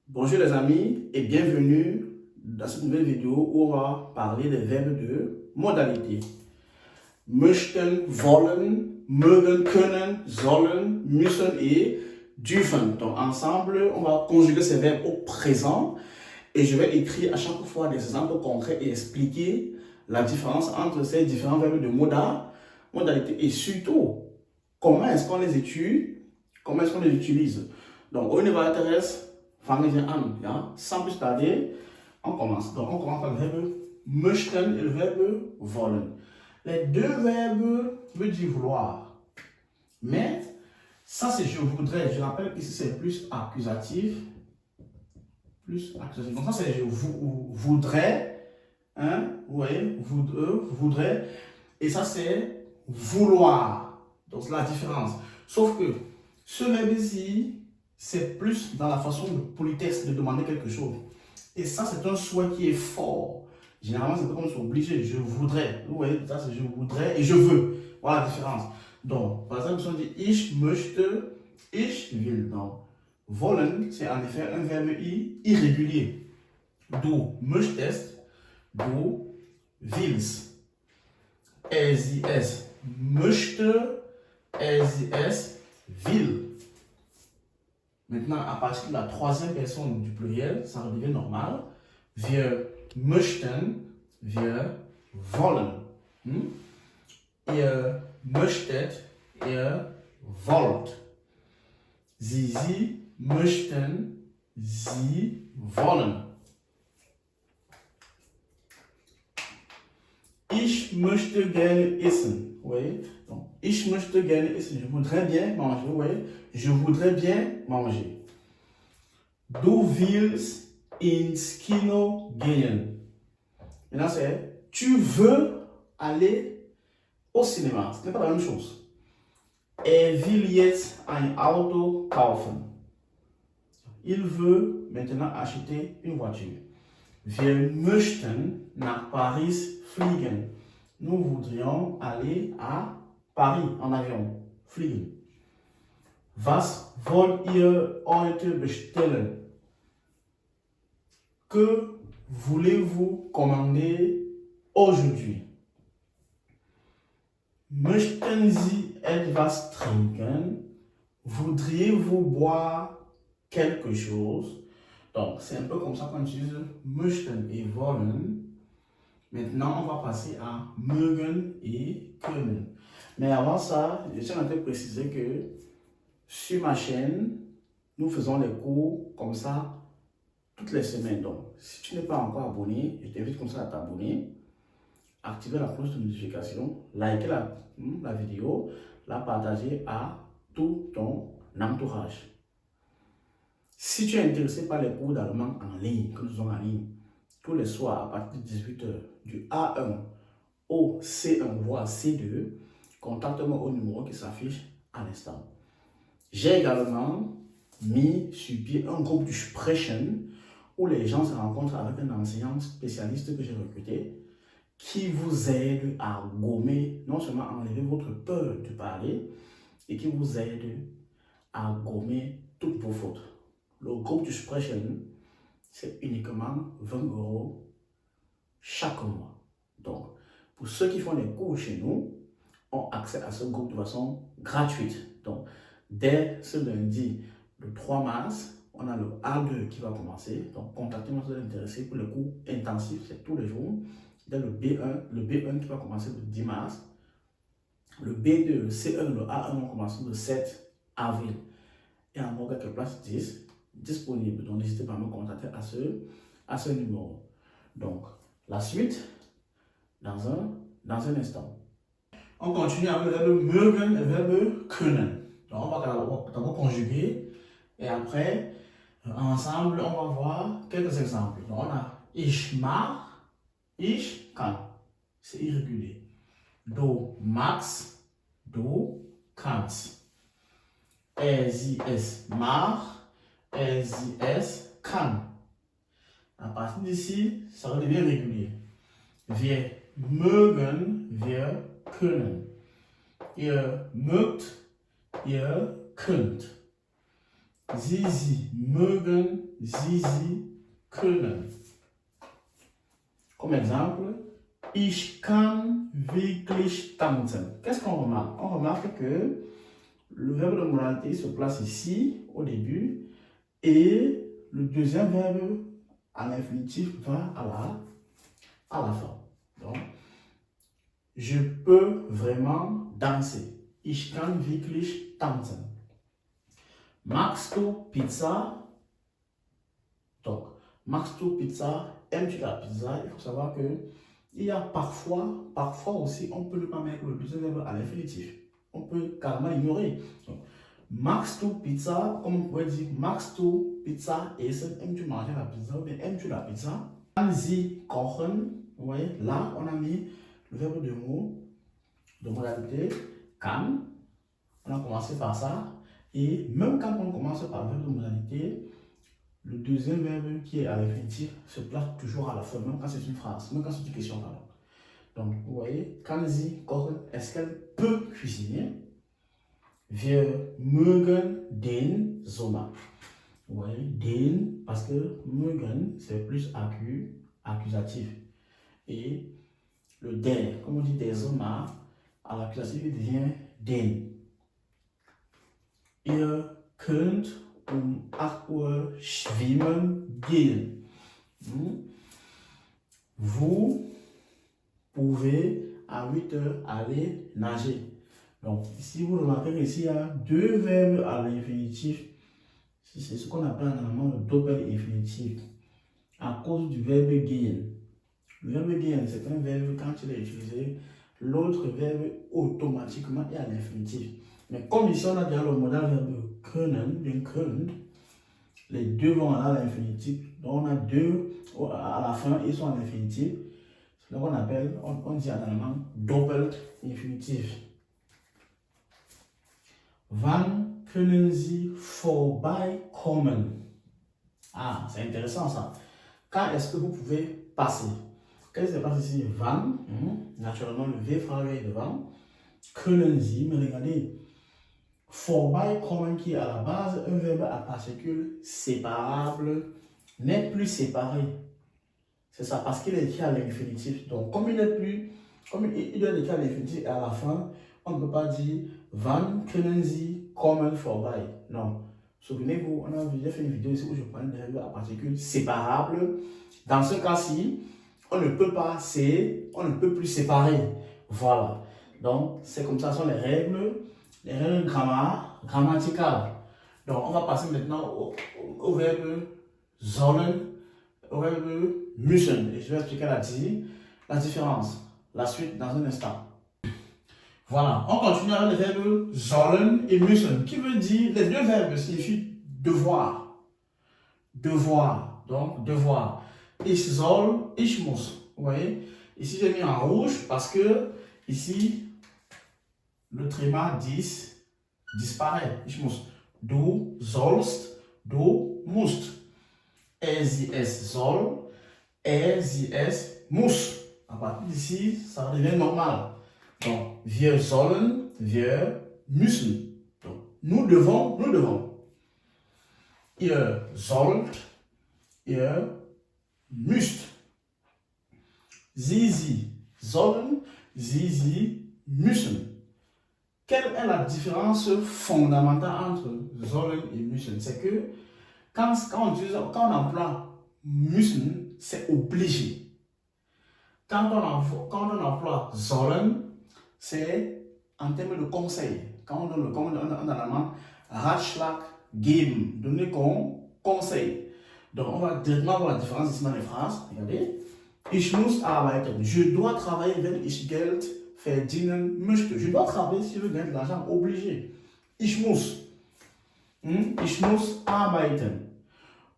Bonjour les amis et bienvenue dans cette nouvelle vidéo où on va parler des verbes de modalité. Möchten, wollen, mögen, können, sollen, müssen et dürfen. Donc ensemble, on va conjuguer ces verbes au présent et je vais écrire à chaque fois des exemples concrets et expliquer la différence entre ces différents verbes de modalité et surtout comment est-ce qu'on les étudie, comment est-ce qu'on les utilise. Donc, ohne weiteres fangen wir an. Ja? Sans plus tarder, on commence. Donc, on commence par le verbe möchten et le verbe wollen. Les deux verbes veulent dire vouloir. Mais, ça c'est je voudrais. Je rappelle qu'ici c'est plus accusatif. Donc, ça c'est je voudrais. Hein? Vous voyez? Voudrais. Et ça c'est vouloir. Donc, c'est la différence. Sauf que ce verbe ici, c'est plus dans la façon de politesse de demander quelque chose. Et ça, c'est un souhait qui est fort. Généralement, c'est comme si obligé. Je voudrais. Vous voyez, ça, c'est je voudrais et je veux. Voilà la différence. Donc, par exemple, si on dit ich möchte, ich will. Donc, wollen, c'est en effet un verbe irrégulier. Du möchtest, du willst. Er, sie, es möchte, er, sie, es will. Maintenant, à partir de la troisième personne du pluriel, ça redevient normal. Wir möchten, wir wollen. Ihr möchtet, ihr wollt. Sie möchten, sie wollen. Ich möchte gerne essen. Vous voyez? Donc, ich möchte gerne essen. Je voudrais bien manger. Vous voyez? Je voudrais bien manger. Du willst ins Kino gehen. Maintenant, c'est tu veux aller au cinéma. Ce n'est pas la même chose. Will jetzt ein Auto kaufen. Il veut maintenant acheter une voiture. Wir möchten nach Paris fliegen. Nous voudrions aller à Paris en avion. Fliegen. Was wollt ihr heute bestellen? Que voulez-vous commander aujourd'hui? Möchten Sie etwas trinken? Voudriez-vous boire quelque chose? Donc, c'est un peu comme ça qu'on utilise möchten et wollen. Maintenant, on va passer à mögen et können. Mais avant ça, je tiens à te préciser que sur ma chaîne, nous faisons les cours comme ça toutes les semaines. Donc, si tu n'es pas encore abonné, je t'invite comme ça à t'abonner, activer la cloche de notification, liker la vidéo, la partager à tout ton entourage. Si tu es intéressé par les cours d'allemand en ligne, que nous faisons en ligne, tous les soirs à partir de 18h, du A1 au C1 voire C2, contacte-moi au numéro qui s'affiche à l'instant. J'ai également mis sur pied un groupe du Sprechen où les gens se rencontrent avec un enseignant spécialiste que j'ai recruté qui vous aide à gommer, non seulement à enlever votre peur de parler, et qui vous aide à gommer toutes vos fautes. Le groupe du Sprechen, c'est uniquement 20 € chaque mois. Donc, pour ceux qui font les cours chez nous, ont accès à ce groupe de façon gratuite. Donc, dès ce lundi, le 3 mars, on a le A2 qui va commencer. Donc, contactez-moi si vous êtes intéressé pour le cours intensif, c'est tous les jours. Dès le B1 qui va commencer le 10 mars. Le B2, le C1, le A1 vont commencer le 7 avril. Et encore quelques places disponibles. Donc, n'hésitez pas à me contacter à ce numéro. Donc, la suite, dans un instant. On continue avec le verbe mögen et le verbe können. Donc, on va d'abord conjuguer et après, ensemble, on va voir quelques exemples. Donc, on a ich mag, ich kann. C'est irrégulier. Du magst, du kannst. Er, sie, es mag, er, sie, es kann. À partir d'ici, ça redevient régulier. Wir mögen, wir können. Ihr mögt, ihr könnt. Sie mögen, Sie können. Comme exemple, ich kann wirklich tanzen. Qu'est-ce qu'on remarque? On remarque que le verbe de modalité se place ici, au début, et le deuxième verbe à l'infinitif va à la fin. Donc, je peux vraiment danser. Ich kann wirklich tanzen. Magst du Pizza? Donc, magst du Pizza? Aimes-tu la pizza? Il faut savoir que il y a parfois aussi, on peut ne pas mettre le deuxième verbe à l'infinitif. On peut carrément ignorer. Donc, magst du Pizza? Comme on pourrait dire, magst du Pizza essen? Aimes-tu manger la pizza? Ou bien aimes-tu la pizza? Kann sie kochen? Vous voyez, là, on a mis le verbe de mot, de modalité, kann. On a commencé par ça. Et même quand on commence par le verbe de modalité, le deuxième verbe qui est à l'infinitif se place toujours à la fin, même quand c'est une phrase, même quand c'est une question, pardon. Donc, vous voyez, kann sie kochen, est-ce qu'elle peut cuisiner? Wir mögen den Sommer. Vous voyez, den, parce que mögen, c'est plus accusatif. Et le der, comme on dit des Sommer, à l'accusatif, il devient den. Ihr könnt 8 Uhr schwimmen gehen. Vous pouvez à 8 heures aller nager. Donc, ici, vous remarquez qu'ici, il y a deux verbes à l'infinitif. C'est ce qu'on appelle en allemand le doppel-infinitif. À cause du verbe gehen. Le verbe gehen, c'est un verbe, quand il est utilisé, l'autre verbe automatiquement est à l'infinitif. Mais comme ici, on a déjà le modèle verbe können, bien können, les deux vont à l'infinitif. Donc, on a deux à la fin, ils sont à l'infinitif. C'est ce qu'on appelle, on dit en allemand, doppel-infinitif. Wann können Sie vorbeikommen? Ah, c'est intéressant ça. Quand est-ce que vous pouvez passer? Qu'est-ce qui se passe ici? Wann, naturellement, le V fera est devant. Können Sie, mais regardez, vorbeikommen qui est à la base un verbe à particule séparable n'est plus séparé. C'est ça, parce qu'il est écrit à l'infinitif. Donc, comme il n'est plus, comme il doit être écrit à l'infinitif et à la fin, on ne peut pas dire Wann können Sie kommen vorbei. Non. Souvenez-vous, on a déjà fait une vidéo ici où je prends des verbes à particules séparables. Dans ce cas-ci, on ne peut pas, on ne peut plus séparer. Voilà. Donc, c'est comme ça, ce sont les règles grammaticales. Donc, on va passer maintenant au verbe sollen, au verbe müssen. Et je vais expliquer la différence. La suite dans un instant. Voilà, on continue avec les verbes sollen et müssen, qui veut dire, les deux verbes signifient devoir. Devoir, donc devoir. Ich soll, ich muss. Vous voyez, ici j'ai mis en rouge parce que ici, le tréma 10 disparaît. Ich muss. Du sollst, du musst. Sie, es soll, sie, es muss. À partir d'ici, ça devient normal. Donc, wir sollen, wir müssen. Donc, nous devons, nous devons. Ihr sollt, ihr müsst. Sie sollen, sie müssen. Quelle est la différence fondamentale entre sollen et müssen? C'est que quand on emploie müssen, c'est obligé. Quand on emploie sollen, c'est en termes de conseil. Quand on donne le conseil, on a allemand Ratschlag geben, donner conseil. Donc on va directement voir la différence ici dans les phrases. Regardez. Ich muss arbeiten. Je dois travailler, wenn ich Geld verdienen möchte. Je dois travailler si je veux gagner de l'argent, obligé. Ich muss. Ich muss arbeiten.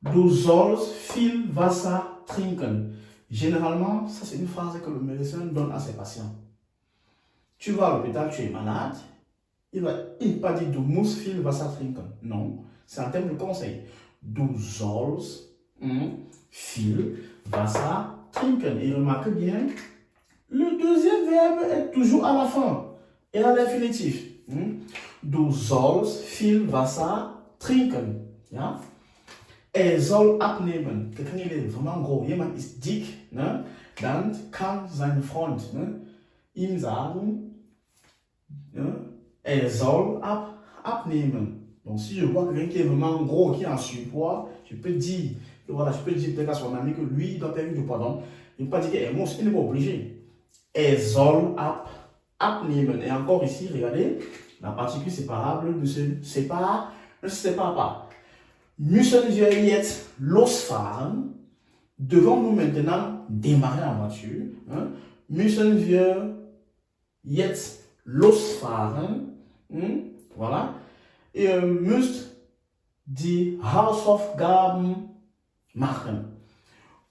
Du sollst viel Wasser trinken. Généralement, ça c'est une phrase que le médecin donne à ses patients. Tu vas à l'hôpital, tu es malade. Il ne pas dire du musst viel Wasser trinken. Non, c'est en termes de conseil. Du sollst viel Wasser trinken. Et remarquez bien, le deuxième verbe est toujours à la fin et à l'infinitif. Du sollst viel Wasser trinken. Ja? Er soll abnehmen. Quelqu'un il est vraiment gros. Jemand ist dick, ne? Dann kann sein Freund, ne, ihm sagen, ne, er soll abnehmen. Donc si je vois quelqu'un qui est vraiment gros, qui est en surpoids, je peux dire, que voilà, je peux dire peut-être à son ami que lui, il doit perdre du poids. Donc, je ne peux pas dire qu'il n'est pas obligé. Er soll abnehmen. Et encore ici, regardez, la particule séparable ne se sépare pas. Müssen wir jetzt losfahren? Devons-nous maintenant démarrer la voiture? Hein? Müssen wir jetzt losfahren? Voilà. Ihr müsst die Hausaufgaben machen.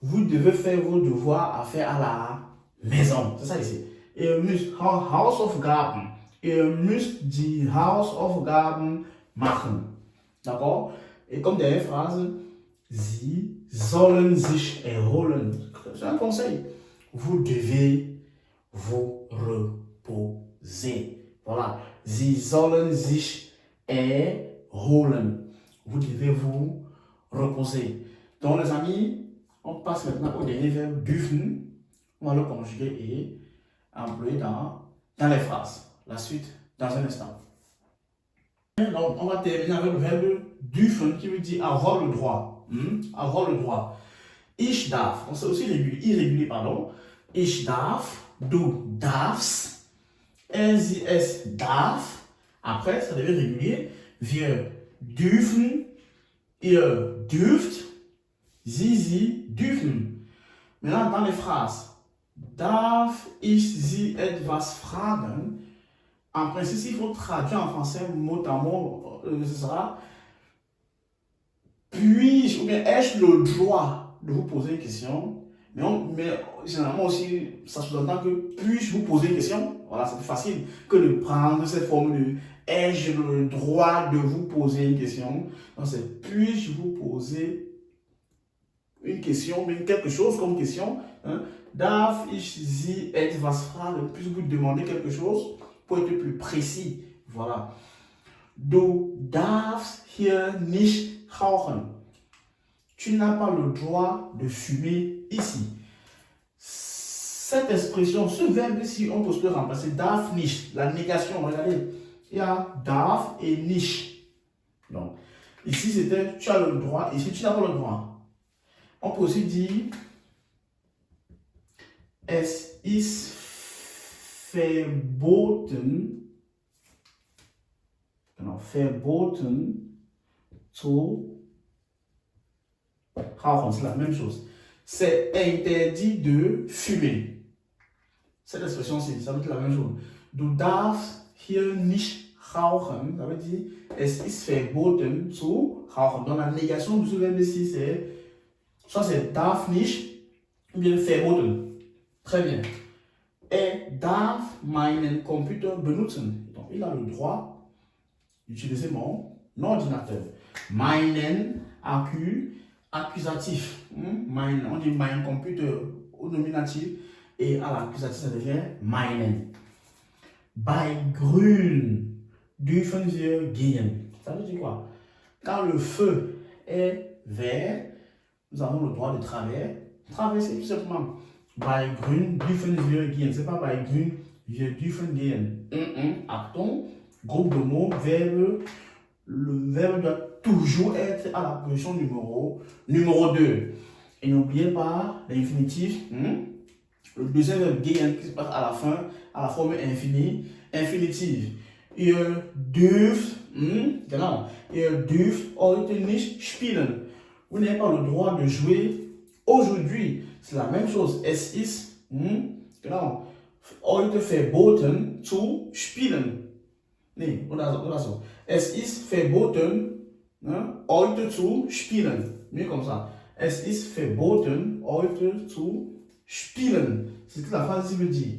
Vous devez faire vos devoirs à faire à la maison. C'est ça ici. Ihr müsst Hausaufgaben. Ihr müsst die Hausaufgaben machen. D'accord? Et comme dernière phrase, Sie sollen sich erholen. C'est un conseil. Vous devez vous reposer. Voilà. Sie sollen sich erholen. Vous devez vous reposer. Donc les amis, on passe maintenant au dernier verbe dürfen. On va le conjuguer et employer dans les phrases. La suite dans un instant. Donc on va terminer avec le verbe dürfen qui veut dire avoir le droit. Avoir le droit. Ich darf, on sait aussi irrégulier, pardon. Ich darf, du darfst, er, sie, es darf. Après, ça devient régulier. Wir dürfen, ihr dürft, sie dürfen. Maintenant, dans les phrases, darf ich Sie etwas fragen? En principe, s'il faut traduire en français mot à mot, ce sera puis-je ou bien ai-je le droit de vous poser une question? Mais généralement aussi, ça sous-entend que puis-je vous poser une question? Voilà, c'est plus facile que de prendre cette forme de ai-je le droit de vous poser une question? Donc c'est puis-je vous poser une question, mais quelque chose comme question. Hein? Darf ich Sie etwas fragen? Puis-je vous demander quelque chose pour être plus précis? Voilà. Du darfst hier nicht rauchen. Tu n'as pas le droit de fumer ici. Cette expression, ce verbe ici, on peut le remplacer darf nicht. La négation, regardez. Il y a darf et nicht. Donc, ici c'était tu as le droit, ici tu n'as pas le droit. On peut aussi dire es ist verboten. Genau, verboten zu rauchen, c'est la même chose. C'est interdit de fumer. Cette expression-ci, ça veut dire la même chose. Du darfst hier nicht rauchen, ça veut dire es ist verboten zu rauchen. Donc la négation de ce verbe ici, c'est soit c'est darf nicht ou bien verboten. Très bien. Er darf meinen Computer benutzen. Donc il a le droit d'utiliser mon ordinateur. Meinen, accusatif. On dit mein Computer au nominatif et à l'accusatif ça devient meinen. Bei grün dürfen wir gehen. Ça veut dire quoi? Quand le feu est vert, nous avons le droit de traverser tout simplement. Bei grün dürfen wir gehen. C'est pas bei grün wir dürfen gehen. Achtung, groupe de mots, verbe. Le verbe doit toujours être à la position numéro 2. Et n'oubliez pas l'infinitif. Le deuxième verbe gehen qui se passe à la fin, à la forme infinitive. Ihr dürft, genau, ihr dürft heute nicht spielen. Vous n'avez pas le droit de jouer aujourd'hui. C'est la même chose. Es ist, genau, heute verboten zu spielen. Nee, oder so. Es ist verboten, heute zu spielen. Mieux comme ça. Es ist verboten, heute zu spielen. C'est toute la phrase qui veut dire.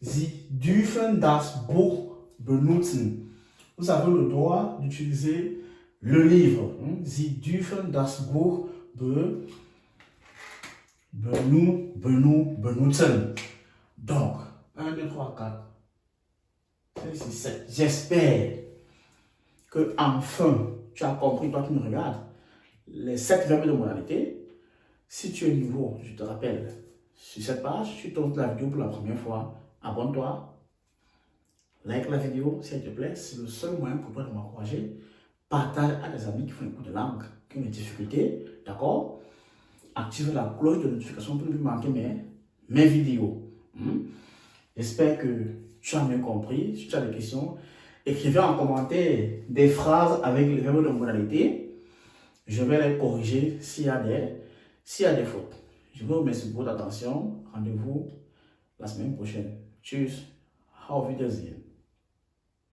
Sie dürfen das Buch benutzen. Vous avez le droit d'utiliser le livre. Sie dürfen das Buch benutzen. Donc, 1, 2, 3, 4. 5, 6, 7. J'espère que enfin tu as compris, toi qui me regardes, les 7 verbes de modalité. Si tu es nouveau, je te rappelle, sur cette page, tu tombes la vidéo pour la première fois, abonne-toi, like la vidéo si elle te plaît, c'est le seul moyen pour toi de m'encourager. Partage à des amis qui font des cours de langue, qui ont des difficultés, d'accord? Active la cloche de notification pour ne plus manquer mes vidéos. J'espère que tu as bien compris. Si tu as des questions, écrivez en commentaire des phrases avec les verbes de modalité. Je vais les corriger s'il y a des fautes. Je vous remercie pour votre attention. Rendez-vous la semaine prochaine. Tschüss. Auf Wiedersehen.